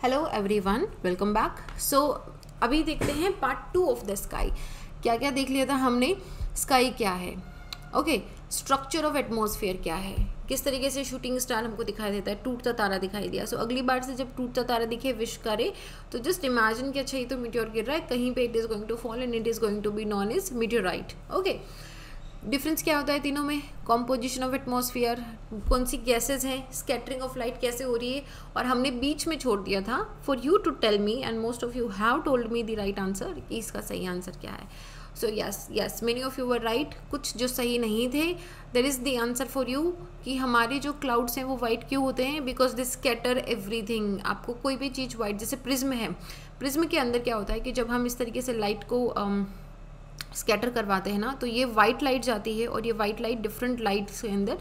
Hello everyone, welcome back. So अभी देखते हैं पार्ट 2 ऑफ द स्काई। क्या क्या देख लिया था हमने। स्काई क्या है, ओके, स्ट्रक्चर ऑफ एटमॉस्फेयर क्या है, किस तरीके से शूटिंग स्टार हमको दिखाई देता है, टूटता तारा दिखाई दिया। सो अगली बार से जब टूटता तारा दिखे विश करे तो जस्ट इमेजिन कि अच्छा ये तो मीटियोर गिर रहा है, कहीं पे it is going to fall and it is going to be known as meteorite. Okay, difference क्या होता है तीनों में, कॉम्पोजिशन ऑफ एटमॉस्फेयर, कौन सी गैसेज हैं, स्कैटरिंग ऑफ लाइट कैसे हो रही है, और हमने बीच में छोड़ दिया था for you to tell me and most of you have told me the right answer कि इसका सही आंसर क्या है। So yes many of you were right, कुछ जो सही नहीं थे। There is the answer for you कि हमारे जो क्लाउड्स हैं वो वाइट क्यों होते हैं, बिकॉज दे स्कैटर एवरीथिंग। आपको कोई भी चीज़ वाइट, जैसे प्रिज्म है, प्रिज्म के अंदर क्या होता है कि जब हम इस तरीके से लाइट को स्कैटर करवाते हैं ना, तो ये वाइट लाइट जाती है और ये वाइट लाइट डिफरेंट लाइट्स के अंदर,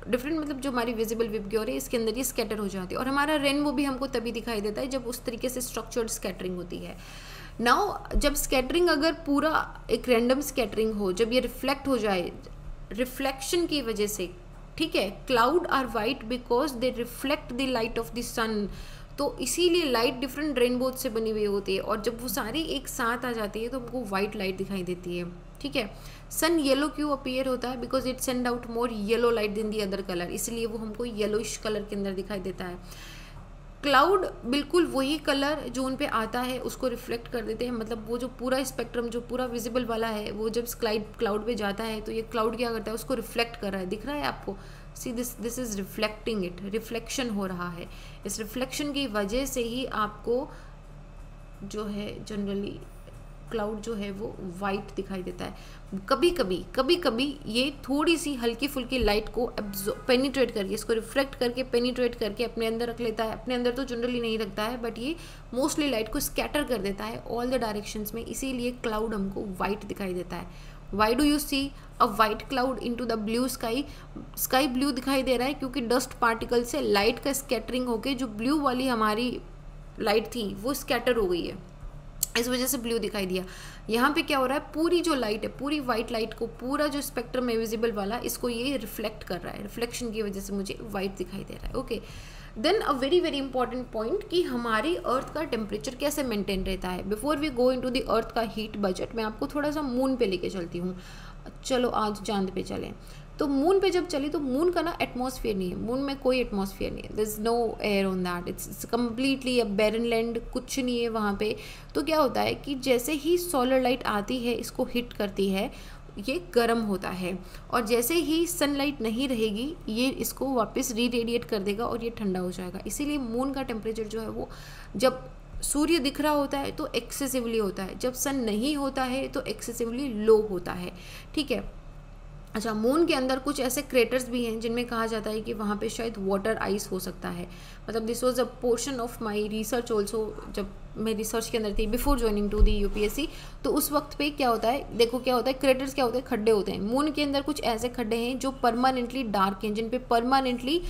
डिफरेंट मतलब जो हमारी विजिबल विबग्योर है इसके अंदर ये स्कैटर हो जाती है। और हमारा रेनबो भी हमको तभी दिखाई देता है जब उस तरीके से स्ट्रक्चर्ड स्कैटरिंग होती है। नाउ जब स्कैटरिंग अगर पूरा एक रैंडम स्कैटरिंग हो, जब ये रिफ्लेक्ट हो जाए रिफ्लेक्शन की वजह से, ठीक है, cloud are white because they reflect the light of the sun. तो इसीलिए लाइट डिफरेंट रेनबोज से बनी हुई होती है और जब वो सारी एक साथ आ जाती है तो हमको वाइट लाइट दिखाई देती है। ठीक है, सन येलो क्यों अपीयर होता है, because it send out more yellow light than the other colour, इसलिए वो हमको येलोइश कलर के अंदर दिखाई देता है। क्लाउड बिल्कुल वही कलर जो उन पे आता है उसको रिफ्लेक्ट कर देते हैं, मतलब वो जो पूरा स्पेक्ट्रम जो पूरा विजिबल वाला है वो जब क्लाउड पे जाता है तो ये क्लाउड क्या करता है, उसको रिफ्लेक्ट कर रहा है। दिख रहा है आपको, see this is reflecting it, reflection हो रहा है। इस रिफ्लेक्शन की वजह से ही आपको जो है जनरली क्लाउड जो है वो वाइट दिखाई देता है। कभी कभी ये थोड़ी सी हल्की फुल्की लाइट को पेनिट्रेट करके, इसको रिफ्लेक्ट करके पेनिट्रेट करके अपने अंदर रख लेता है। अपने अंदर तो जनरली नहीं रखता है, बट ये मोस्टली लाइट को स्कैटर कर देता है ऑल द डायरेक्शंस में, इसीलिए क्लाउड हमको वाइट दिखाई देता है। Why do you see a white cloud into the blue sky, sky blue दिखाई दे रहा है क्योंकि डस्ट पार्टिकल से लाइट का स्कैटरिंग होके जो ब्लू वाली हमारी लाइट थी वो स्कैटर हो गई है, इस वजह से ब्लू दिखाई दिया। यहाँ पे क्या हो रहा है, पूरी जो लाइट है, पूरी वाइट लाइट को, पूरा जो स्पेक्ट्रम है विजिबल वाला, इसको ये रिफ्लेक्ट कर रहा है, रिफ्लेक्शन की वजह से मुझे वाइट दिखाई दे रहा है। Okay, then a very very important point कि हमारी अर्थ का टेम्परेचर कैसे मेंटेन रहता है। Before we go into the earth का हीट बजट, मैं आपको थोड़ा सा मून पे लेके चलती हूँ। चलो आज चांद पे चलें। तो मून पे जब चली तो मून का ना एटमॉस्फेयर नहीं है, मून में कोई एटमॉस्फेयर नहीं है, there is no air on that, it's completely a barren land, कुछ नहीं है वहाँ पे। तो क्या होता है कि जैसे ही सोलर लाइट आती है, इसको हिट करती है, ये गर्म होता है, और जैसे ही सनलाइट नहीं रहेगी ये इसको वापस री रेडिएट कर देगा और ये ठंडा हो जाएगा। इसीलिए मून का टेम्परेचर जो है वो जब सूर्य दिख रहा होता है तो एक्सेसिवली होता है, जब सन नहीं होता है तो एक्सेसिवली लो होता है। ठीक है, अच्छा, मून के अंदर कुछ ऐसे क्रेटर्स भी हैं जिनमें कहा जाता है कि वहाँ पे शायद वाटर आइस हो सकता है। मतलब this was a portion of my research also, जब मैं रिसर्च के अंदर थी before joining to the UPSC. तो उस वक्त पे क्या होता है, देखो क्या होता है, क्रेटर्स क्या होते हैं, खड्डे होते हैं। मून के अंदर कुछ ऐसे खड्डे हैं जो परमानेंटली डार्क हैं, जिन पे permanently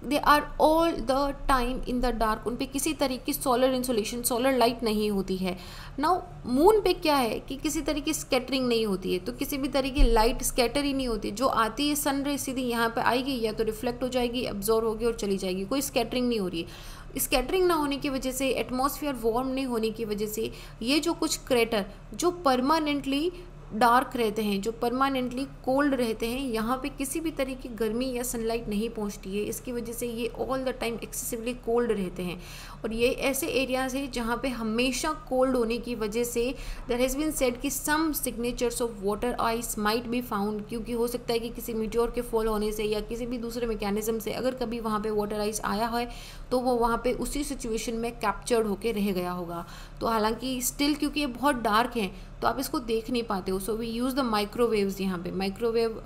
they are all the time in the dark, उन पे किसी तरीके की सोलर इंसोलेशन, सोलर लाइट नहीं होती है। नाउ मून पे क्या है कि किसी तरह की स्कैटरिंग नहीं होती है, तो किसी भी तरह की लाइट स्कैटर ही नहीं होती, जो आती है सन रे सीधी यहाँ पे आएगी, या तो रिफ्लेक्ट हो जाएगी, एब्जॉर्ब होगी और चली जाएगी, कोई स्कैटरिंग नहीं हो रही है। स्कैटरिंग ना होने की वजह से, एटमॉस्फेयर वार्म नहीं होने की वजह से, ये जो कुछ क्रेटर जो परमानेंटली डार्क रहते हैं, जो परमानेंटली कोल्ड रहते हैं, यहाँ पे किसी भी तरह की गर्मी या सनलाइट नहीं पहुँचती है, इसकी वजह से ये all the time excessively cold रहते हैं। और ये ऐसे एरियाज़ हैं जहाँ पे हमेशा कोल्ड होने की वजह से देयर हैज़ बीन सेड कि some signatures of water ice might be found, क्योंकि हो सकता है कि किसी मीटियोर के फॉल होने से या किसी भी दूसरे मैकेनिज्म से अगर कभी वहाँ पे वाटर आइस आया है तो वो वहाँ पे उसी सिचुएशन में कैप्चर्ड होके रह गया होगा। तो हालांकि स्टिल क्योंकि ये बहुत डार्क हैं तो आप इसको देख नहीं पाते हो, so we use the microwaves. यहाँ पे माइक्रोवेव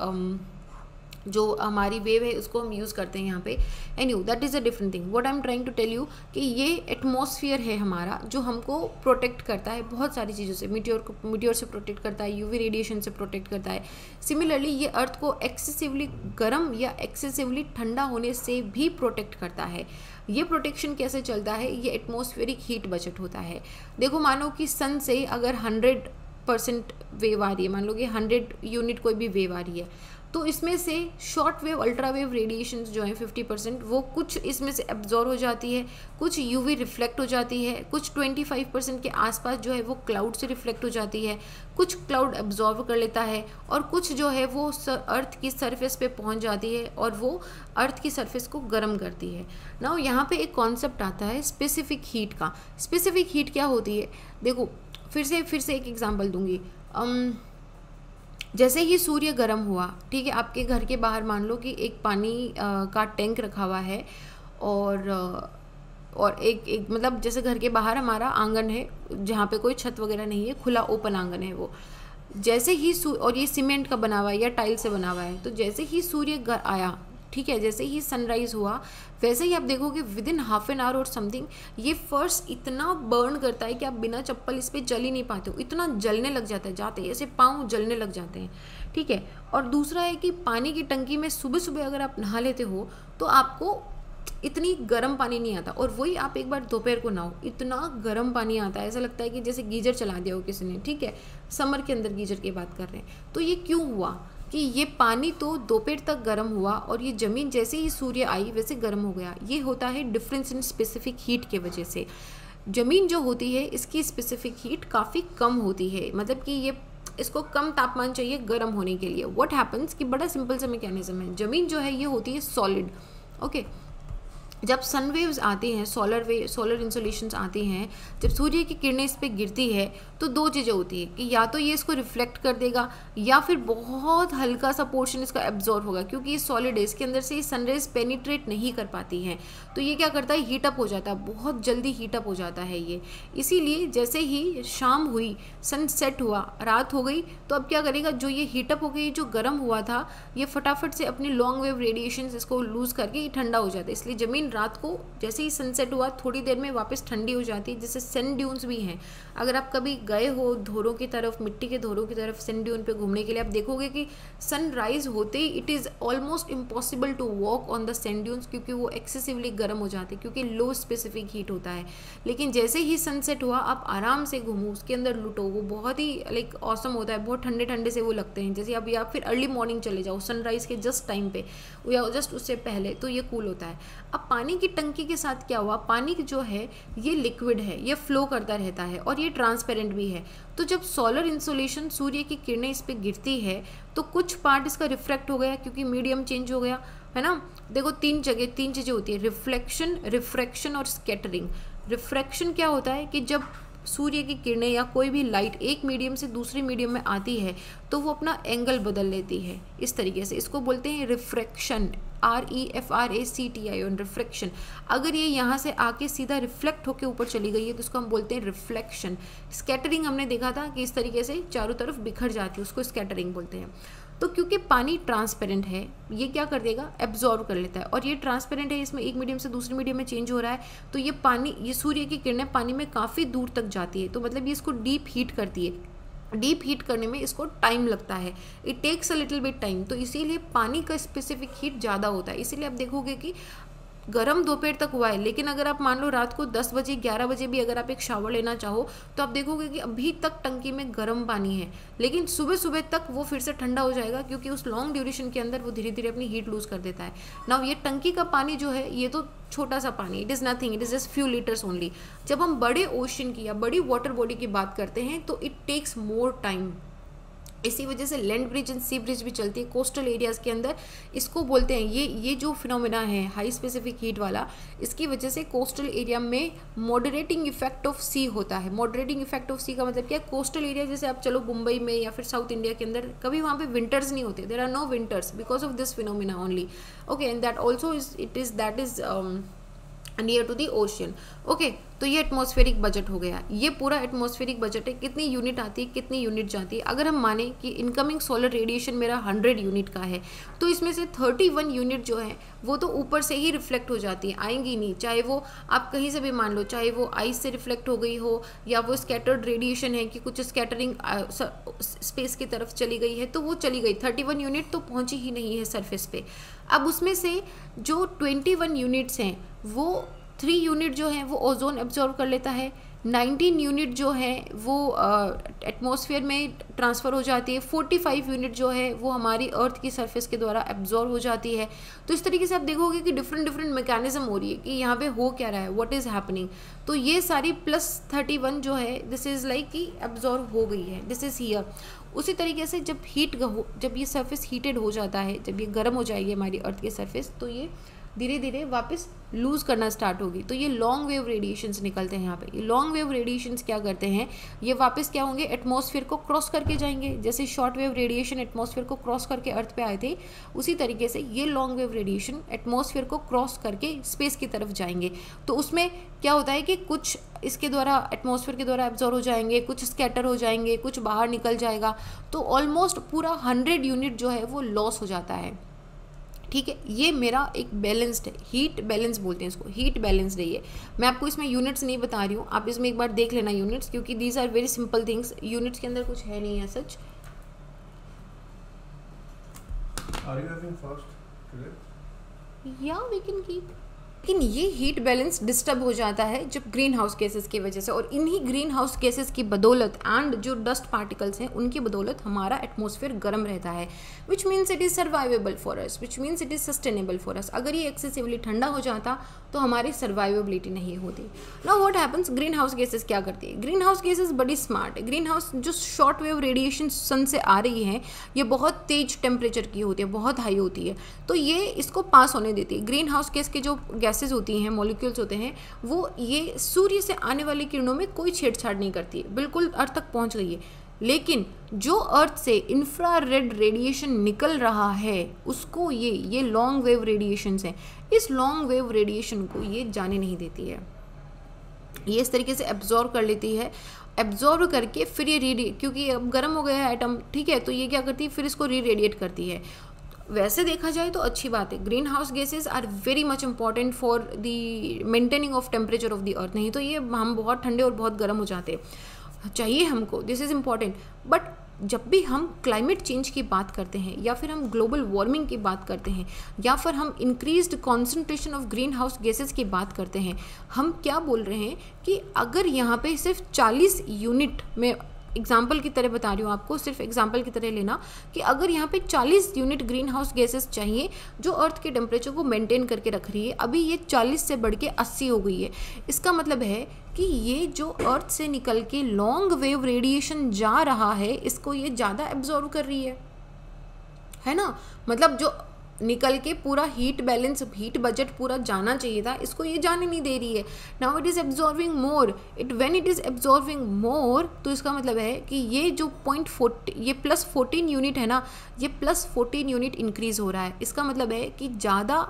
जो हमारी वेव है उसको हम यूज़ करते हैं यहाँ पे। And you that is a different thing. What I am trying to tell you कि ये एटमॉस्फेयर है हमारा जो हमको प्रोटेक्ट करता है बहुत सारी चीज़ों से, मीटियोर से प्रोटेक्ट करता है, यूवी रेडिएशन से प्रोटेक्ट करता है। सिमिलरली ये अर्थ को एक्सेसिवली गर्म या एक्सेसिवली ठंडा होने से भी प्रोटेक्ट करता है। ये प्रोटेक्शन कैसे चलता है, ये एटमॉस्फेरिक हीट बजट होता है। देखो, मानो कि सन से अगर 100% वेव आ रही है, मान लो कि 100 यूनिट कोई भी वेव आ रही है, तो इसमें से short wave ultra wave radiation जो है 50% वो कुछ इसमें से एब्जॉर्ब हो जाती है, कुछ यूवी रिफ्लेक्ट हो जाती है, कुछ 25% के आसपास जो है वो क्लाउड से रिफ्लेक्ट हो जाती है, कुछ क्लाउड एब्जॉर्ब कर लेता है, और कुछ जो है वो अर्थ की सरफेस पे पहुंच जाती है और वो अर्थ की सरफेस को गर्म करती है। नाउ यहाँ पे एक कॉन्सेप्ट आता है स्पेसिफिक हीट का। स्पेसिफिक हीट क्या होती है, देखो फिर से एक एग्जांपल दूंगी। जैसे ही सूर्य गर्म हुआ, ठीक है, आपके घर के बाहर मान लो कि एक पानी का टैंक रखा हुआ है, और एक मतलब जैसे घर के बाहर हमारा आंगन है जहाँ पे कोई छत वगैरह नहीं है, खुला ओपन आंगन है वो। जैसे ही और ये सीमेंट का बना हुआ है या टाइल से बना हुआ है, तो जैसे ही सूर्य आया, ठीक है, जैसे ही सनराइज़ हुआ, वैसे ही आप देखोगे with in half an hour और समथिंग ये फर्श इतना बर्न करता है कि आप बिना चप्पल इस पर चल ही नहीं पाते हो, इतना जलने लग जाता है, जाते ही ऐसे पाँव जलने लग जाते हैं, ठीक है। और दूसरा है कि पानी की टंकी में सुबह सुबह अगर आप नहा लेते हो तो आपको इतनी गर्म पानी नहीं आता, और वही आप एक बार दोपहर को नहाओ, इतना गर्म पानी आता है, ऐसा लगता है कि जैसे गीजर चला दिया हो किसी ने, ठीक है, समर के अंदर गीजर की बात कर रहे हैं। तो ये क्यों हुआ कि ये पानी तो दोपहर तक गर्म हुआ और ये ज़मीन जैसे ही सूर्य आई वैसे गर्म हो गया। ये होता है डिफरेंस इन स्पेसिफिक हीट के वजह से। ज़मीन जो होती है इसकी स्पेसिफिक हीट काफ़ी कम होती है, मतलब कि ये इसको कम तापमान चाहिए गर्म होने के लिए। व्हाट हैपन्स कि बड़ा सिंपल सा मैकेनिज्म है, ज़मीन जो है ये होती है सॉलिड, ओके। जब सन वेव्स आती हैं, सोलर इंसोलेशंस आती हैं, जब सूर्य की किरणें इस पर गिरती है तो दो चीज़ें होती है कि या तो ये इसको रिफ्लेक्ट कर देगा या फिर बहुत हल्का सा पोर्शन इसका एब्जॉर्ब होगा, क्योंकि ये सॉलिड है, इसके अंदर से सनरेज पेनिट्रेट नहीं कर पाती हैं, तो ये क्या करता है, हीटअप हो जाता है, बहुत जल्दी हीटअप हो जाता है ये। इसीलिए जैसे ही शाम हुई, सन सेट हुआ, रात हो गई, तो अब क्या करेगा, जो ये हीटअप हो गई, जो गर्म हुआ था, ये फटाफट से अपनी लॉन्ग वेव रेडिएशन इसको लूज़ करके ये ठंडा हो जाता है। इसलिए ज़मीन रात को जैसे ही सनसेट हुआ थोड़ी देर में वापस ठंडी हो जाती है, जैसे सैंड ड्यून्स भी हैं। अगर आप कभी गए हो धोरों की तरफ, मिट्टी के धोरों की तरफ सैंड ड्यून पे घूमने के लिए, आप देखोगे कि सनराइज होते ही it is almost impossible to walk on the sand dunes, क्योंकि वो एक्सेसिवली गर्म हो जाते हैं, क्योंकि लो स्पेसिफिक हीट होता है। लेकिन जैसे ही सनसेट हुआ आप आराम से घूमो, उसके अंदर लुटो, वो बहुत ही लाइक ऑसम होता है, बहुत ठंडे ठंडे से वो लगते हैं। जैसे अब या फिर अर्ली मॉर्निंग चले जाओ सनराइज़ के जस्ट टाइम पे या जस्ट उससे पहले, तो ये कूल होता है। अब पानी की टंकी के साथ क्या हुआ, पानी जो है ये लिक्विड है, ये फ्लो करता रहता है और ये ट्रांसपेरेंट भी है। तो जब सोलर इंसोलेशन, सूर्य की किरणें इस पर गिरती है, तो कुछ पार्ट इसका रिफ्लेक्ट हो गया क्योंकि मीडियम चेंज हो गया, है ना। देखो तीन चीज़ें होती है, रिफ्लेक्शन, रिफ्रैक्शन और स्कैटरिंग। रिफ्रैक्शन क्या होता है कि जब सूर्य की किरणें या कोई भी लाइट एक मीडियम से दूसरे मीडियम में आती है तो वो अपना एंगल बदल लेती है, इस तरीके से, इसको बोलते हैं रिफ्रैक्शन, REFRACTION, रिफ्रैक्शन। अगर ये यहाँ से आके सीधा रिफ्लेक्ट होकर ऊपर चली गई है तो उसको हम बोलते हैं रिफ्लेक्शन। स्कैटरिंग हमने देखा था कि इस तरीके से चारों तरफ बिखर जाती है, उसको स्कैटरिंग बोलते हैं। तो क्योंकि पानी ट्रांसपेरेंट है, ये क्या कर देगा, एब्जॉर्ब कर लेता है, और ये ट्रांसपेरेंट है, इसमें एक मीडियम से दूसरे मीडियम में चेंज हो रहा है, तो ये पानी, ये सूर्य की किरणें पानी में काफ़ी दूर तक जाती है, तो मतलब ये इसको डीप हीट करती है। डीप हीट करने में इसको टाइम लगता है, it takes a little bit time, तो इसीलिए पानी का स्पेसिफिक हीट ज़्यादा होता है। इसीलिए आप देखोगे कि गर्म दोपहर तक हुआ है, लेकिन अगर आप मान लो रात को 10 बजे 11 बजे भी अगर आप एक शावर लेना चाहो तो आप देखोगे कि अभी तक टंकी में गर्म पानी है, लेकिन सुबह सुबह तक वो फिर से ठंडा हो जाएगा, क्योंकि उस लॉन्ग ड्यूरेशन के अंदर वो धीरे धीरे अपनी हीट लूज़ कर देता है। नाउ ये टंकी का पानी जो है ये तो छोटा सा पानी, it is nothing, it is just few litres only. जब हम बड़े ओशन की या बड़ी वाटर बॉडी की बात करते हैं तो इट टेक्स मोर टाइम। इसी वजह से land breeze and sea breeze भी चलती है कोस्टल एरियाज़ के अंदर। इसको बोलते हैं, ये जो फिनोमेना है हाई स्पेसिफिक हीट वाला, इसकी वजह से कोस्टल एरिया में मॉडरेटिंग इफेक्ट ऑफ सी होता है। मॉडरेटिंग इफेक्ट ऑफ सी का मतलब क्या है, कोस्टल एरिया जैसे आप चलो मुंबई में या फिर साउथ इंडिया के अंदर, कभी वहाँ पे विंटर्स नहीं होते, there are no winters because of this phenomena only, okay, and that also that is near to the ocean, okay. तो ये एटमॉस्फेरिक बजट हो गया, ये पूरा एटमॉस्फेरिक बजट है, कितनी यूनिट आती है, कितनी यूनिट जाती है। अगर हम माने कि इनकमिंग सोलर रेडिएशन मेरा 100 यूनिट का है, तो इसमें से 31 यूनिट जो है वो तो ऊपर से ही रिफ्लेक्ट हो जाती है, आएंगी नहीं, चाहे वो आप कहीं से भी मान लो, चाहे वो आइस से रिफ्लेक्ट हो गई हो या वो स्कैटर्ड रेडिएशन है कि कुछ स्कैटरिंग स्पेस की तरफ चली गई है, तो वो चली गई, 31 यूनिट तो पहुँची ही नहीं है सरफेस पे। अब उसमें से जो 21 यूनिट्स हैं वो 3 यूनिट जो है वो ओजोन एब्जॉर्व कर लेता है, 19 यूनिट जो है वो एटमॉस्फेयर में ट्रांसफ़र हो जाती है, 45 यूनिट जो है वो हमारी अर्थ की सरफेस के द्वारा एब्जॉर्व हो जाती है। तो इस तरीके से आप देखोगे कि डिफरेंट डिफरेंट मैकेनिज्म हो रही है कि यहाँ पे हो क्या रहा है, व्हाट इज़ हैपनिंग। तो ये सारी +31 जो है दिस इज़ लाइक कि एब्जॉर्व हो गई है, दिस इज़ हियर। उसी तरीके से जब ये सरफेस हीटेड हो जाता है, जब ये गर्म हो जाएगी हमारी अर्थ की सरफेस, तो ये धीरे धीरे वापस लूज़ करना स्टार्ट होगी। तो ये लॉन्ग वेव रेडिएशंस निकलते हैं यहाँ पे। ये लॉन्ग वेव रेडिएशंस क्या करते हैं, ये वापस क्या होंगे, एटमॉस्फेयर को क्रॉस करके जाएंगे। जैसे शॉर्ट वेव रेडिएशन एटमॉस्फेयर को क्रॉस करके अर्थ पे आए थे, उसी तरीके से ये लॉन्ग वेव रेडिएशन एटमॉस्फेयर को क्रॉस करके स्पेस की तरफ जाएंगे। तो उसमें क्या होता है कि कुछ इसके द्वारा एटमॉस्फेयर के द्वारा एब्जॉर्व हो जाएंगे, कुछ स्कैटर हो जाएंगे, कुछ बाहर निकल जाएगा। तो ऑलमोस्ट पूरा 100 यूनिट जो है वो लॉस हो जाता है। ठीक है, ये मेरा एक बैलेंस्ड है, हीट बैलेंस बोलते हैं इसको, हीट बैलेंस्ड है ये। मैं आपको इसमें यूनिट्स नहीं बता रही हूँ, आप इसमें एक बार देख लेना यूनिट्स, क्योंकि these are very simple things, units के अंदर कुछ है नहीं है सच। Are you having fast today? Yeah, we can keep. लेकिन ये हीट बैलेंस डिस्टर्ब हो जाता है जब ग्रीन हाउस गैसेस की वजह से, और इन्हीं ग्रीन हाउस गैसेस की बदौलत एंड जो डस्ट पार्टिकल्स हैं उनकी बदौलत हमारा एटमॉस्फेयर गर्म रहता है, which means it is survivable for us, which means it is sustainable for us. अगर ये एक्सेसिवली ठंडा हो जाता तो हमारी सर्वाइवेबिलिटी नहीं होती। Now what happens, green house gases क्या करती है, ग्रीन हाउस गैसेस बड़ी स्मार्ट है। ग्रीन हाउस जो शॉर्ट वेव रेडिएशन सन से आ रही है, ये बहुत तेज टेम्परेचर की होती है, बहुत हाई होती है, तो ये इसको पास होने देती है। ग्रीन हाउस गैस के जो गैसेज होती हैं, मॉलिक्यूल्स होते हैं, वो ये सूर्य से आने वाली किरणों में कोई छेड़छाड़ नहीं करती है, बिल्कुल अर्थ तक पहुंच गई है। लेकिन जो अर्थ से इंफ्रारेड रेडिएशन निकल रहा है उसको ये लॉन्ग वेव रेडिएशंस हैं, इस लॉन्ग वेव रेडिएशन को ये जाने नहीं देती है। ये इस तरीके से एब्जॉर्व कर लेती है, एब्जॉर्व करके फिर ये क्योंकि अब गर्म हो गया है एटम, ठीक है, तो ये क्या करती है, फिर इसको रीरेडिएट करती है। वैसे देखा जाए तो अच्छी बात है, green house gases are very much important for the maintaining of temperature of the earth. नहीं तो ये हम बहुत ठंडे और बहुत गर्म हो जाते हैं, चाहिए हमको, दिस इज़ इम्पॉर्टेंट। बट जब भी हम क्लाइमेट चेंज की बात करते हैं, या फिर हम ग्लोबल वार्मिंग की बात करते हैं, या फिर हम increased concentration of green house gases की बात करते हैं, हम क्या बोल रहे हैं कि अगर यहाँ पे सिर्फ 40 यूनिट में, एग्जाम्पल की तरह बता रही हूँ आपको, सिर्फ एग्जाम्पल की तरह लेना, कि अगर यहाँ पे 40 यूनिट ग्रीन हाउस गैसेस चाहिए जो अर्थ के टेम्परेचर को मेंटेन करके रख रही है, अभी ये 40 से बढ़ के 80 हो गई है। इसका मतलब है कि ये जो अर्थ से निकल के लॉन्ग वेव रेडिएशन जा रहा है, इसको ये ज़्यादा एब्जॉर्व कर रही है ना। मतलब जो निकल के पूरा हीट बैलेंस, हीट बजट पूरा जाना चाहिए था, इसको ये जाने नहीं दे रही है। Now it is absorbing more, when it is absorbing more, तो इसका मतलब है कि ये जो ये +14 यूनिट है ना, ये +14 यूनिट इंक्रीज़ हो रहा है। इसका मतलब है कि ज़्यादा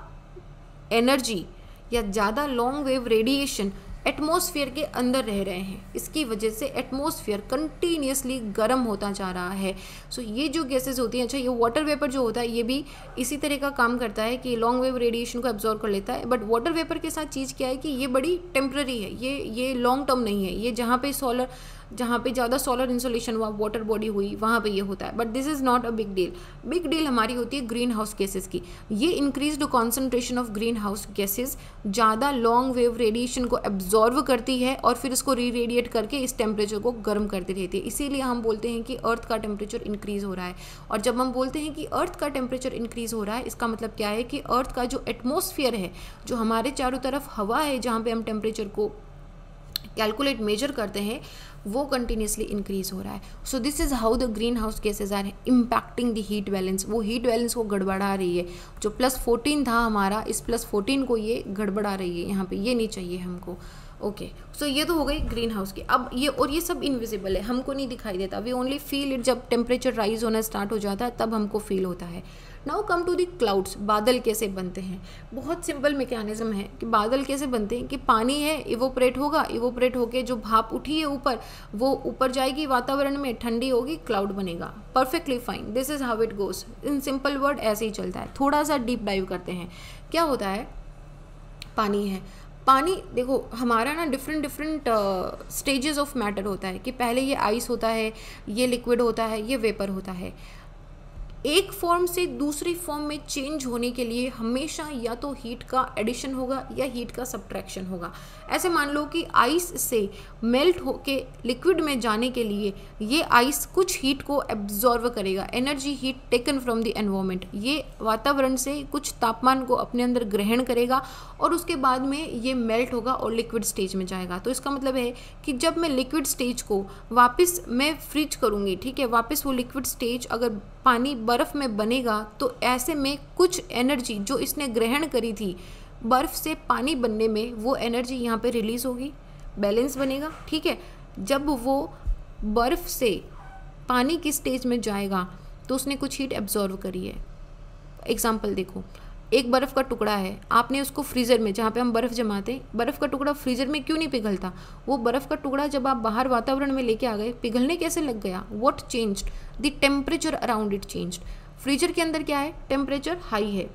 एनर्जी या ज़्यादा लॉन्ग वेव रेडिएशन एटमॉस्फेयर के अंदर रह रहे हैं, इसकी वजह से एटमॉस्फेयर कंटिन्यूसली गर्म होता जा रहा है। सो ये जो गैसेस होती हैं, अच्छा ये वाटर वेपर जो होता है, ये भी इसी तरह का काम करता है कि लॉन्ग वेव रेडिएशन को एब्जॉर्व कर लेता है। बट वाटर वेपर के साथ चीज़ क्या है कि ये बड़ी टेम्प्रेरी है, ये लॉन्ग टर्म नहीं है। ये जहाँ पे ज़्यादा सोलर इंसोलेशन हुआ, वाटर बॉडी हुई, वहाँ पे ये होता है। But this is not a big deal. Big deal हमारी होती है ग्रीन हाउस गैसेस की। ये increased concentration of green house gases ज़्यादा लॉन्ग वेव रेडिएशन को एब्जॉर्व करती है और फिर इसको रीरेडिएट करके इस टेम्परेचर को गर्म करती रहती है। इसीलिए हम बोलते हैं कि अर्थ का टेम्परेचर इंक्रीज़ हो रहा है। और जब हम बोलते हैं कि अर्थ का टेम्परेचर इंक्रीज़ हो रहा है, इसका मतलब क्या है कि अर्थ का जो एटमॉस्फेयर है, जो हमारे चारों तरफ हवा है, जहाँ पे हम टेम्परेचर को कैलकुलेट मेजर करते हैं, वो कंटिन्यूसली इंक्रीज हो रहा है। So this is how the green house gases are impacting the heat balance. वो हीट बैलेंस को गड़बड़ा रही है। जो +14 था हमारा, इस +14 को ये गड़बड़ा रही है। यहाँ पे ये नहीं चाहिए हमको। ओके, सो ये तो हो गई ग्रीन हाउस की। अब ये सब इनविजिबल है, हमको नहीं दिखाई देता। वी ओनली फील इट जब टेम्परेचर राइज होना स्टार्ट हो जाता है, तब हमको फील होता है। Now come to the clouds. बादल कैसे बनते हैं? बहुत सिंपल मैकेनिज्म है कि बादल कैसे बनते हैं कि पानी है, इवोपरेट होगा, इवोपरेट होके जो भाप उठी है ऊपर, वो ऊपर जाएगी वातावरण में, ठंडी होगी, क्लाउड बनेगा। Perfectly fine, this is how it goes. In simple word ऐसे ही चलता है। थोड़ा सा डीप डाइव करते हैं। क्या होता है? पानी है, पानी देखो हमारा ना डिफरेंट स्टेजेस ऑफ मैटर होता है कि पहले ये आइस होता है, ये लिक्विड होता है, ये वेपर होता है। एक फॉर्म से दूसरी फॉर्म में चेंज होने के लिए हमेशा या तो हीट का एडिशन होगा या हीट का सब्ट्रैक्शन होगा। ऐसे मान लो कि आइस से मेल्ट होके लिक्विड में जाने के लिए ये आइस कुछ हीट को एब्जॉर्व करेगा, energy heat taken from the environment, ये वातावरण से कुछ तापमान को अपने अंदर ग्रहण करेगा और उसके बाद में ये मेल्ट होगा और लिक्विड स्टेज में जाएगा। तो इसका मतलब है कि जब मैं लिक्विड स्टेज को वापस मैं फ्रीज करूँगी, ठीक है, वापस वो लिक्विड स्टेज अगर पानी बर्फ़ में बनेगा तो ऐसे में कुछ एनर्जी जो इसने ग्रहण करी थी बर्फ़ से पानी बनने में, वो एनर्जी यहाँ पे रिलीज़ होगी, बैलेंस बनेगा, ठीक है। जब वो बर्फ़ से पानी की स्टेज में जाएगा तो उसने कुछ हीट एब्जॉर्व करी है। एग्जाम्पल देखो, एक बर्फ़ का टुकड़ा है, आपने उसको फ्रीज़र में, जहाँ पे हम बर्फ़ जमाते हैं, बर्फ़ का टुकड़ा फ्रीज़र में क्यों नहीं पिघलता? वो बर्फ़ का टुकड़ा जब आप बाहर वातावरण में लेके आ गए, पिघलने कैसे लग गया? What changed? The temperature around it changed. Freezer के अंदर क्या है? टेम्परेचर हाई है,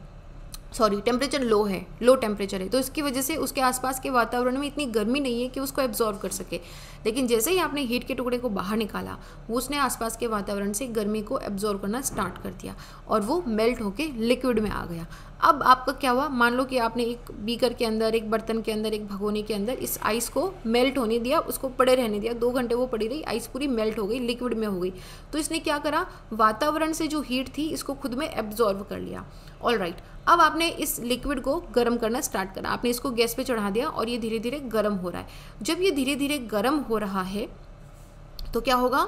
सॉरी टेम्परेचर लो है, लो टेम्परेचर है, तो इसकी वजह से उसके आसपास के वातावरण में इतनी गर्मी नहीं है कि उसको एब्जॉर्व कर सके। लेकिन जैसे ही आपने हीट के टुकड़े को बाहर निकाला, वो उसने आसपास के वातावरण से गर्मी को एब्जॉर्व करना स्टार्ट कर दिया और वो मेल्ट होके लिक्विड में आ गया। अब आपका क्या हुआ? मान लो कि आपने एक बीकर के अंदर, एक बर्तन के अंदर, एक भगोने के अंदर इस आइस को मेल्ट होने दिया, उसको पड़े रहने दिया, 2 घंटे वो पड़ी रही, आइस पूरी मेल्ट हो गई, लिक्विड में हो गई। तो इसने क्या करा? वातावरण से जो हीट थी इसको खुद में एब्जॉर्व कर लिया। ऑल राइट, अब आपने इस लिक्विड को गर्म करना स्टार्ट करा, आपने इसको गैस पे चढ़ा दिया और ये धीरे धीरे गर्म हो रहा है। जब ये धीरे धीरे गर्म हो रहा है तो क्या होगा?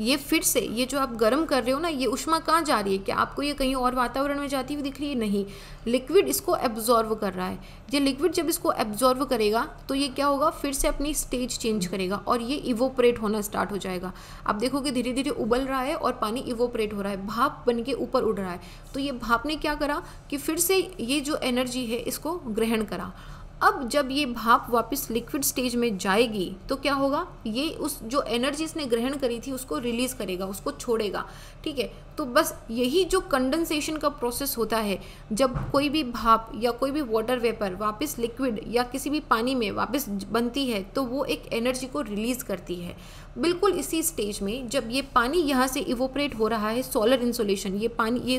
ये फिर से, ये जो आप गर्म कर रहे हो ना, ये ऊष्मा कहाँ जा रही है? क्या आपको ये कहीं और वातावरण में जाती हुई दिख रही है? नहीं, लिक्विड इसको एब्जॉर्व कर रहा है। ये लिक्विड जब इसको एब्जॉर्व करेगा तो ये क्या होगा? फिर से अपनी स्टेज चेंज करेगा और ये इवोपरेट होना स्टार्ट हो जाएगा। आप देखोगे धीरे धीरे उबल रहा है और पानी इवोपरेट हो रहा है, भाप बन के ऊपर उड़ रहा है। तो ये भाप ने क्या करा कि फिर से ये जो एनर्जी है इसको ग्रहण करा। अब जब ये भाप वापस लिक्विड स्टेज में जाएगी तो क्या होगा? ये उस जो एनर्जी इसने ग्रहण करी थी उसको रिलीज़ करेगा, उसको छोड़ेगा, ठीक है। तो बस यही जो कंडेंसेशन का प्रोसेस होता है, जब कोई भी भाप या कोई भी वाटर वेपर वापस लिक्विड या किसी भी पानी में वापस बनती है तो वो एक एनर्जी को रिलीज़ करती है। बिल्कुल इसी स्टेज में जब ये पानी यहाँ से इवोपरेट हो रहा है, सोलर इंसोलेशन, ये पानी, ये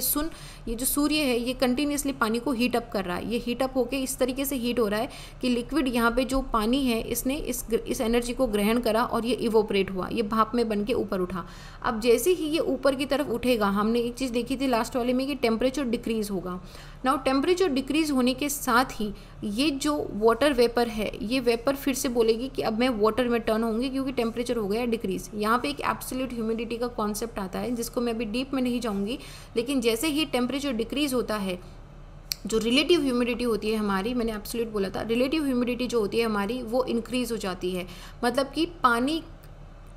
जो सूर्य है ये कंटिन्यूसली पानी को हीट अप कर रहा है। ये हीट अप होके इस तरीके से हीट हो रहा है कि लिक्विड यहाँ पे जो पानी है इसने इस एनर्जी को ग्रहण करा और ये इवोपरेट हुआ, ये भाप में बन के ऊपर उठा। अब जैसे ही ये ऊपर की तरफ उठेगा, हमने एक चीज़ देखी थी लास्ट वाले में कि टेम्परेचर डिक्रीज़ होगा। नाउ टेम्परेचर डिक्रीज़ होने के साथ ही ये जो वाटर वेपर है, ये वेपर फिर से बोलेगी कि अब मैं वाटर में टर्न होंगी क्योंकि टेम्परेचर हो गया डिक्रीज़। यहाँ पे एक एब्सोल्यूट ह्यूमिडिटी का कॉन्सेप्ट आता है जिसको मैं अभी डीप में नहीं जाऊँगी, लेकिन जैसे ही टेम्परेचर डिक्रीज़ होता है, जो रिलेटिव ह्यूमिडिटी होती है हमारी, मैंने एब्सोल्यूट बोला था, रिलेटिव ह्यूमिडिटी जो होती है हमारी वो इंक्रीज़ हो जाती है। मतलब कि पानी,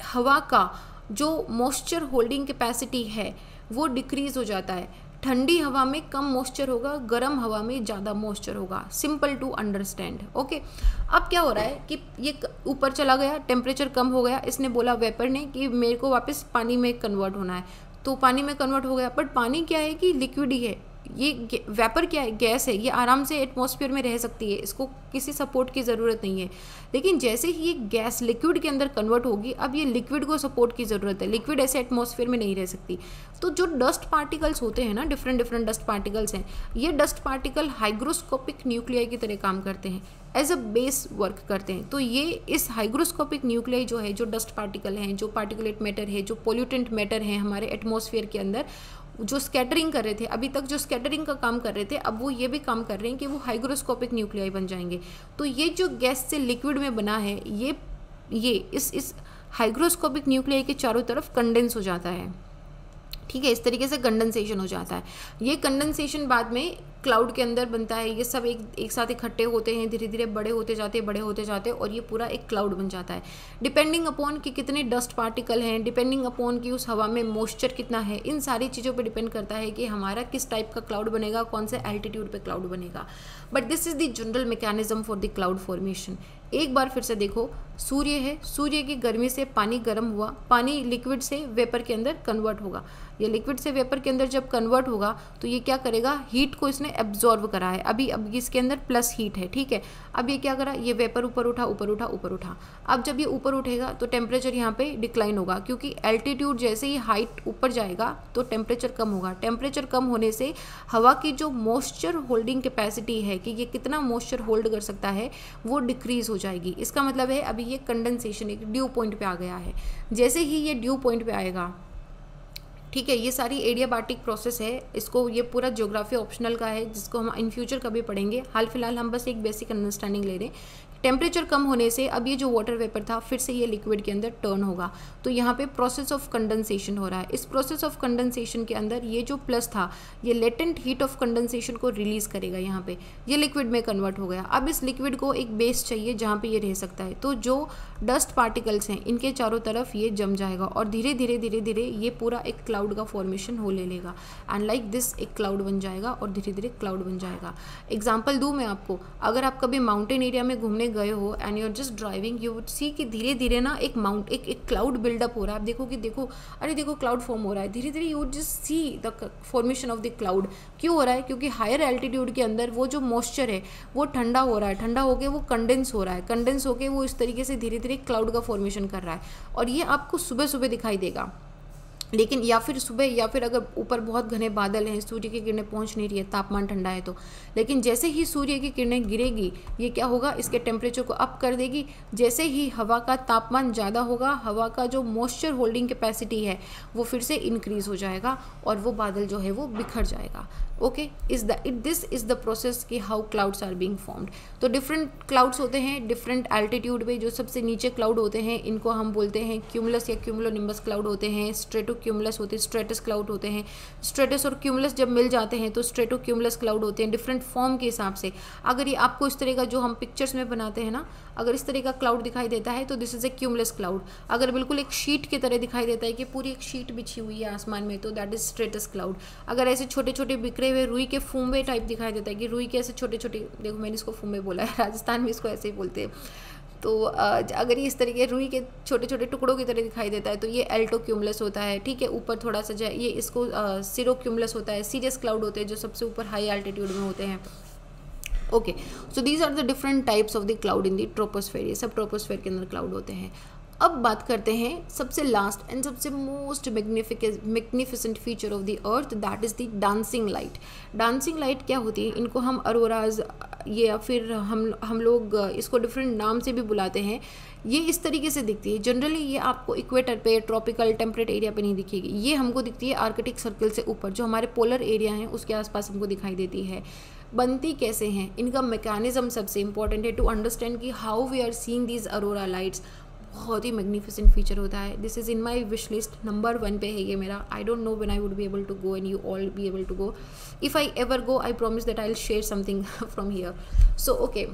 हवा का जो मॉइस्चर होल्डिंग कैपेसिटी है वो डिक्रीज़ हो जाता है। ठंडी हवा में कम मॉइस्चर होगा, गर्म हवा में ज़्यादा मॉइस्चर होगा। Simple to understand, okay. अब क्या हो रहा है कि ये ऊपर चला गया, टेम्परेचर कम हो गया, इसने बोला वेपर ने कि मेरे को वापस पानी में कन्वर्ट होना है, तो पानी में कन्वर्ट हो गया। बट पानी क्या है कि लिक्विड ही है, ये वेपर क्या है? गैस है, ये आराम से एटमॉस्फेयर में रह सकती है, इसको किसी सपोर्ट की ज़रूरत नहीं है। लेकिन जैसे ही ये गैस लिक्विड के अंदर कन्वर्ट होगी, अब ये लिक्विड को सपोर्ट की ज़रूरत है, लिक्विड ऐसे एटमॉस्फेयर में नहीं रह सकती। तो जो डस्ट पार्टिकल्स होते हैं ना, डिफरेंट डिफरेंट डस्ट पार्टिकल्स हैं, ये डस्ट पार्टिकल हाइग्रोस्कोपिक न्यूक्लियाई की तरह काम करते हैं, एज अ बेस वर्क करते हैं। तो ये इस हाइग्रोस्कोपिक न्यूक्लियाई जो है, जो डस्ट पार्टिकल हैं, जो पार्टिकुलेट मैटर है, जो पोल्यूटेंट मैटर है हमारे एटमॉस्फेयर के अंदर, जो स्कैटरिंग कर रहे थे अभी तक, जो स्कैटरिंग का काम कर रहे थे, अब वो ये भी काम कर रहे हैं कि वो हाइग्रोस्कोपिक न्यूक्लियाई बन जाएंगे। तो ये जो गैस से लिक्विड में बना है, ये इस हाइग्रोस्कोपिक न्यूक्लियाई के चारों तरफ कंडेंस हो जाता है, ठीक है। इस तरीके से कंडेंसेशन हो जाता है। ये कंडेंसेशन बाद में क्लाउड के अंदर बनता है, ये सब एक साथ इकट्ठे होते हैं, धीरे धीरे बड़े होते जाते हैं और ये पूरा एक क्लाउड बन जाता है। डिपेंडिंग अपॉन कि कितने डस्ट पार्टिकल हैं, डिपेंडिंग अपॉन कि उस हवा में मॉइस्चर कितना है, इन सारी चीज़ों पे डिपेंड करता है कि हमारा किस टाइप का क्लाउड बनेगा, कौन से एल्टीट्यूड पे क्लाउड बनेगा। But this is the general mechanism for the cloud formation. एक बार फिर से देखो, सूर्य है, सूर्य की गर्मी से पानी गर्म हुआ, पानी लिक्विड से वेपर के अंदर कन्वर्ट होगा। ये लिक्विड से वेपर के अंदर जब कन्वर्ट होगा तो ये क्या करेगा? हीट को इसने एब्जॉर्व करा है, अभी इसके अंदर प्लस हीट है, ठीक है। अब ये क्या करा, ये वेपर ऊपर उठा ऊपर उठा ऊपर उठा। अब जब ये ऊपर उठेगा तो टेम्परेचर यहाँ पे डिक्लाइन होगा, क्योंकि एल्टीट्यूड जैसे ही हाइट ऊपर जाएगा तो टेम्परेचर कम होगा। टेम्परेचर कम होने से हवा की जो मॉइस्चर होल्डिंग कैपेसिटी है कि ये कितना मॉइस्चर होल्ड कर सकता है वो डिक्रीज हो जाएगी। इसका मतलब है अभी ये कंडेंसेशन एक ड्यू पॉइंट पे आ गया है। जैसे ही ये ड्यू पॉइंट पे आएगा, ठीक है, ये सारी एडियाबैटिक प्रोसेस है, इसको ये पूरा ज्योग्राफी ऑप्शनल का है जिसको हम इन फ्यूचर कभी पढ़ेंगे। हाल फिलहाल हम बस एक बेसिक अंडरस्टैंडिंग ले रहे हैं। टेम्परेचर कम होने से अब ये जो वाटर वेपर था फिर से ये लिक्विड के अंदर टर्न होगा, तो यहाँ पे प्रोसेस ऑफ कंडेंसेशन हो रहा है। इस प्रोसेस ऑफ कंडेंसेशन के अंदर ये जो प्लस था ये लेटेंट हीट ऑफ कंडेंसेशन को रिलीज करेगा, यहाँ पे ये लिक्विड में कन्वर्ट हो गया। अब इस लिक्विड को एक बेस चाहिए जहाँ पे ये रह सकता है, तो जो डस्ट पार्टिकल्स हैं इनके चारों तरफ ये जम जाएगा और धीरे धीरे धीरे धीरे ये पूरा एक क्लाउड का फॉर्मेशन हो ले लेगा। एंड लाइक दिस एक क्लाउड बन जाएगा और धीरे धीरे क्लाउड बन जाएगा। एग्जाम्पल दूँ मैं आपको, अगर आप कभी माउंटेन एरिया में घूमने गए हो and you are just driving, you would see कि धीरे धीरे ना एक क्लाउड बिल्डअप हो रहा है। आप देखो कि देखो अरे देखो क्लाउड फॉर्म हो रहा है, धीरे धीरे you would just see the formation of the cloud. क्यों हो रहा है? क्योंकि हायर एल्टीट्यूड के अंदर वो जो मॉइस्चर है वो ठंडा हो रहा है, ठंडा होकर वो कंडेंस हो रहा है, कंडेंस होकर वो इस तरीके से धीरे धीरे क्लाउड का फॉर्मेशन कर रहा है। और ये आपको सुबह सुबह दिखाई देगा, लेकिन या फिर सुबह या फिर अगर ऊपर बहुत घने बादल हैं, सूर्य की किरणें पहुंच नहीं रही है, तापमान ठंडा है तो, लेकिन जैसे ही सूर्य की किरणें गिरेगी ये क्या होगा, इसके टेम्परेचर को अप कर देगी। जैसे ही हवा का तापमान ज़्यादा होगा, हवा का जो मॉइस्चर होल्डिंग कैपेसिटी है वो फिर से इंक्रीज हो जाएगा और वो बादल जो है वो बिखर जाएगा। Okay, this is the process कि how clouds are being formed. तो डिफरेंट क्लाउड्स होते हैं डिफरेंट एल्टीट्यूड पे। जो सबसे नीचे क्लाउड होते हैं इनको हम बोलते हैं क्यूमुलस या क्यूमुलोनिम्बस क्लाउड होते हैं। स्ट्रेटोक्यूमुलस होते हैं, स्ट्रेटस क्लाउड होते हैं। स्ट्रेटस और क्यूमुलस जब मिल जाते हैं तो स्ट्रेटोक्यूमुलस क्लाउड होते हैं डिफरेंट फॉर्म के हिसाब से। अगर ये आपको इस तरह का जो हम पिक्चर्स में बनाते हैं ना, अगर इस तरह का क्लाउड दिखाई देता है तो this is a cumulus cloud. अगर बिल्कुल एक शीट की तरह दिखाई देता है कि पूरी एक शीट बिछी हुई है आसमान में, तो दैट इज स्ट्रेटस क्लाउड। अगर ऐसे छोटे छोटे बिखरे हुए रुई के फूंबे टाइप दिखाई देता है कि रुई के ऐसे छोटे छोटे, देखो मैंने इसको फूंबे बोला है, राजस्थान में इसको ऐसे ही बोलते हैं। तो अगर ये इस तरीके रुई के छोटे छोटे टुकड़ों की तरह दिखाई देता है तो ये एल्टोक्यूमुलस होता है। ठीक है, ऊपर थोड़ा सा जो ये इसको सिरोक्यूमुलस होता है। सीरियस क्लाउड होते हैं जो सबसे ऊपर हाई एल्टीट्यूड में होते हैं। Okay, so these are the different types of the cloud in the troposphere. ये सब ट्रोपोस्फेयर के अंदर क्लाउड होते हैं। अब बात करते हैं सबसे लास्ट एंड सबसे most magnificent feature of the earth, that is the dancing light. Dancing light क्या होती है? इनको हम अरोराज या फिर हम लोग इसको डिफरेंट नाम से भी बुलाते हैं। ये इस तरीके से दिखती है। जनरली ये आपको इक्वेटर पे, ट्रॉपिकल टेम्परेट एरिया पे नहीं दिखेगी। ये हमको दिखती है आर्कटिक सर्कल से ऊपर, जो हमारे पोलर एरिया हैं उसके आसपास हमको दिखाई देती है। बनती कैसे हैं, इनका मैकेनिज्म सबसे इंपॉर्टेंट है टू अंडरस्टैंड कि how we are seeing these aurora lights. बहुत ही मैग्निफिसेंट फीचर होता है। This is in my wish list, number 1 पे है ये मेरा। I don't know when I would be able to go and you all be able to go. If I ever go I promise that I will share something from here. So okay,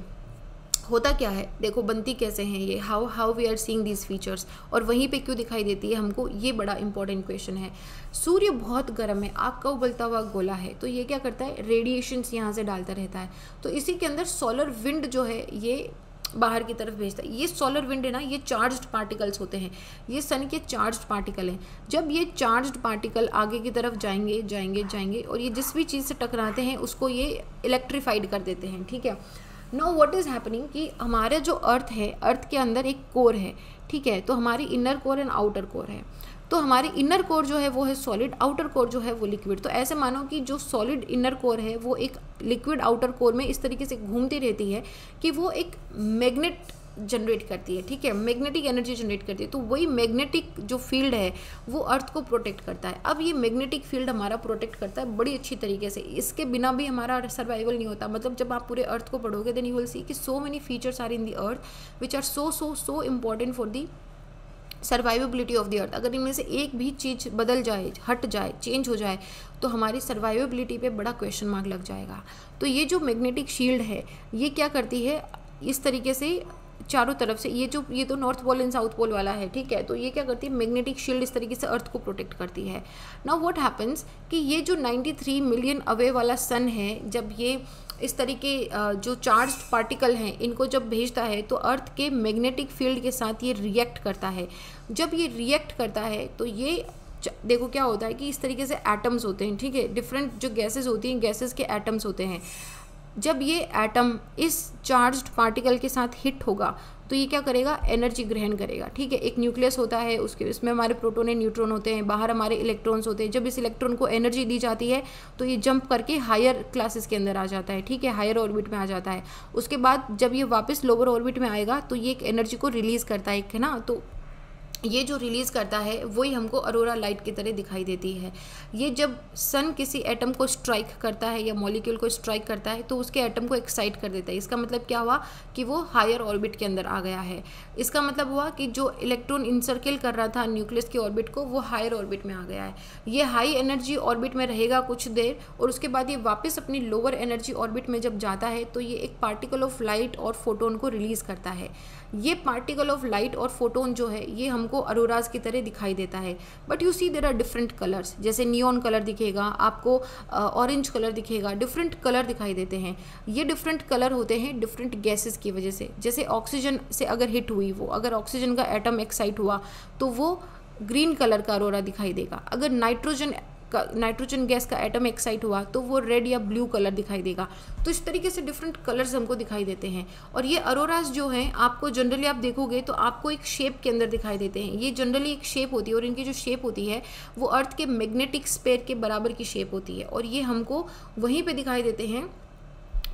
होता क्या है, देखो बनती कैसे हैं ये, how we are seeing these features, और वहीं पे क्यों दिखाई देती है हमको, ये बड़ा इंपॉर्टेंट क्वेश्चन है। सूर्य बहुत गर्म है, आग का उबलता हुआ गोला है, तो ये क्या करता है, रेडिएशंस यहाँ से डालता रहता है। तो इसी के अंदर सोलर विंड जो है ये बाहर की तरफ भेजता है। ये सोलर विंड है ना, ये चार्ज्ड पार्टिकल्स होते हैं, ये सन के चार्ज्ड पार्टिकल हैं। जब ये चार्ज्ड पार्टिकल आगे की तरफ जाएंगे जाएंगे जाएंगे और ये जिस भी चीज़ से टकराते हैं उसको ये इलेक्ट्रीफाइड कर देते हैं। ठीक है, नो व्हाट इज़ हैपनिंग कि हमारे जो अर्थ है, अर्थ के अंदर एक कोर है। ठीक है, तो हमारी inner core and outer core है। तो हमारी इनर कोर जो है वो है सॉलिड, आउटर कोर जो है वो लिक्विड। तो ऐसे मानो कि जो सॉलिड इनर कोर है वो एक लिक्विड आउटर कोर में इस तरीके से घूमती रहती है कि वो एक मैग्नेट जनरेट करती है। ठीक है, मैग्नेटिक एनर्जी जनरेट करती है। तो वही मैग्नेटिक जो फील्ड है वो अर्थ को प्रोटेक्ट करता है। अब ये मैग्नेटिक फील्ड हमारा प्रोटेक्ट करता है बड़ी अच्छी तरीके से। इसके बिना भी हमारा सर्वाइवल नहीं होता। मतलब जब आप पूरे अर्थ को पढ़ोगे देन यू विल सी कि so many features are in the earth which are so important for the survivability of the earth. अगर इनमें से एक भी चीज़ बदल जाए, हट जाए, चेंज हो जाए तो हमारी सर्वाइवेबिलिटी पे बड़ा क्वेश्चन मार्क लग जाएगा। तो ये जो मैग्नेटिक शील्ड है ये क्या करती है, इस तरीके से चारों तरफ से ये तो north pole and south pole वाला है। ठीक है, तो ये क्या करती है, मैग्नेटिक शील्ड इस तरीके से अर्थ को प्रोटेक्ट करती है। नाउ व्हाट हैपन्स कि ये जो 93 मिलियन अवे वाला सन है, जब ये इस तरीके जो चार्ज्ड पार्टिकल हैं इनको जब भेजता है तो अर्थ के मैग्नेटिक फील्ड के साथ ये रिएक्ट करता है। जब ये रिएक्ट करता है तो ये देखो क्या होता है कि इस तरीके से एटम्स होते हैं, ठीक है, डिफरेंट जो गैसेस होती हैं, गैसेस के एटम्स होते हैं। जब ये एटम इस चार्ज्ड पार्टिकल के साथ हिट होगा तो ये क्या करेगा, एनर्जी ग्रहण करेगा, ठीक है। एक न्यूक्लियस होता है, उसके इसमें हमारे प्रोटॉन एंड न्यूट्रॉन होते हैं, बाहर हमारे इलेक्ट्रॉन्स होते हैं। जब इस इलेक्ट्रॉन को एनर्जी दी जाती है तो ये जंप करके हायर क्लासेस के अंदर आ जाता है, ठीक है, हायर ऑर्बिट में आ जाता है। उसके बाद जब ये वापस लोअर ऑर्बिट में आएगा तो ये एक एनर्जी को रिलीज़ करता है ना, तो ये जो रिलीज़ करता है वही हमको अरोरा लाइट की तरह दिखाई देती है। ये जब सन किसी एटम को स्ट्राइक करता है या मॉलिक्यूल को स्ट्राइक करता है तो उसके एटम को एक्साइट कर देता है। इसका मतलब क्या हुआ कि वो हायर ऑर्बिट के अंदर आ गया है। इसका मतलब हुआ कि जो इलेक्ट्रॉन इनसर्किल कर रहा था न्यूक्लियस के ऑर्बिट को, वो हायर ऑर्बिट में आ गया है। ये हाई एनर्जी ऑर्बिट में रहेगा कुछ देर और उसके बाद ये वापस अपनी लोअर एनर्जी ऑर्बिट में जब जाता है तो ये एक पार्टिकल ऑफ लाइट और फोटोन को रिलीज़ करता है। ये पार्टिकल ऑफ लाइट और फोटोन जो है ये हमको अरोराज की तरह दिखाई देता है। But you see there are different colours, जैसे नियॉन कलर दिखेगा आपको, ऑरेंज कलर दिखेगा, डिफरेंट कलर दिखाई देते हैं। ये डिफरेंट कलर होते हैं डिफरेंट गैसेस की वजह से। जैसे ऑक्सीजन से अगर हिट हुई, वो अगर ऑक्सीजन का एटम एक्साइट हुआ तो वो ग्रीन कलर का अरोरा दिखाई देगा। अगर नाइट्रोजन गैस का एटम एक्साइट हुआ तो वो रेड या ब्लू कलर दिखाई देगा। तो इस तरीके से डिफरेंट कलर्स हमको दिखाई देते हैं। और ये अरोरास जो हैं आपको जनरली आप देखोगे तो आपको एक शेप के अंदर दिखाई देते हैं। ये जनरली एक शेप होती है और इनकी जो शेप होती है वो अर्थ के मैग्नेटिक स्फीयर के बराबर की शेप होती है। और ये हमको वहीं पे दिखाई देते हैं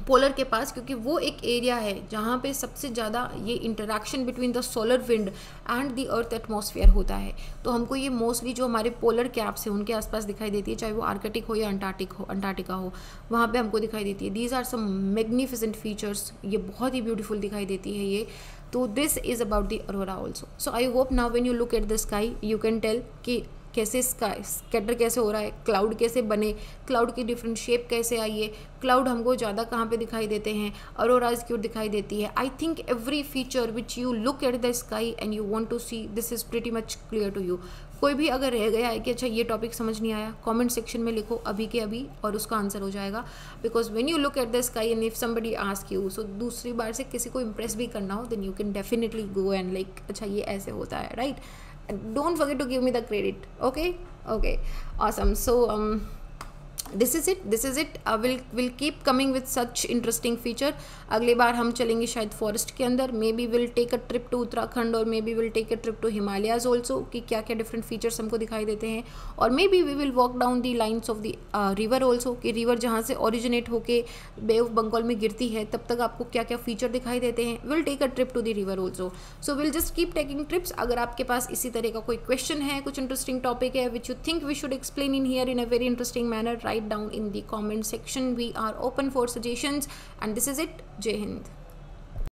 पोलर के पास, क्योंकि वो एक एरिया है जहाँ पे सबसे ज़्यादा ये interaction between the solar wind and the earth atmosphere होता है। तो हमको ये मोस्टली जो हमारे पोलर कैप्स हैं उनके आसपास दिखाई देती है, चाहे वो आर्कटिक हो या अंटार्कटिका हो, वहाँ पे हमको दिखाई देती है। These are some magnificent features, ये बहुत ही ब्यूटीफुल दिखाई देती है ये। तो this is about the aurora also. So I hope now when you look at the sky you can tell कि कैसे स्काई स्कैटर कैसे हो रहा है, क्लाउड कैसे बने, क्लाउड की डिफरेंट शेप कैसे आई है, क्लाउड हमको ज़्यादा कहाँ पे दिखाई देते हैं, अरोराज क्यों दिखाई देती है। I think every feature which you look at the sky and you want to see, this is pretty much clear to you. कोई भी अगर रह गया है कि अच्छा ये टॉपिक समझ नहीं आया, कमेंट सेक्शन में लिखो अभी के अभी और उसका आंसर हो जाएगा। Because when you look at the sky and if somebody ask you, so दूसरी बार से किसी को इम्प्रेस भी करना हो then you can definitely go and like अच्छा ये ऐसे होता है, right. Don't forget to give me the credit. Okay, awesome. So this is it. We'll keep coming with such interesting feature. अगली बार हम चलेंगे शायद फॉरेस्ट के अंदर, maybe will take a trip to Uttarakhand और maybe will take a trip to Himalayas also, कि क्या क्या डिफरेंट फीचर्स हमको दिखाई देते हैं। और maybe we will walk down the lines of the river also, कि रिवर जहाँ से ओरिजिनेट होके बे ऑफ बंगाल में गिरती है तब तक आपको क्या क्या फीचर दिखाई देते हैं। Will take a trip to the river also. So will just keep taking trips. अगर आपके पास इसी तरह का कोई क्वेश्चन है, कुछ इंटरेस्टिंग टॉपिक है which you think we should explain in here in a very interesting manner, right down in the comment section. We are open for suggestions and this is it. Jai Hind.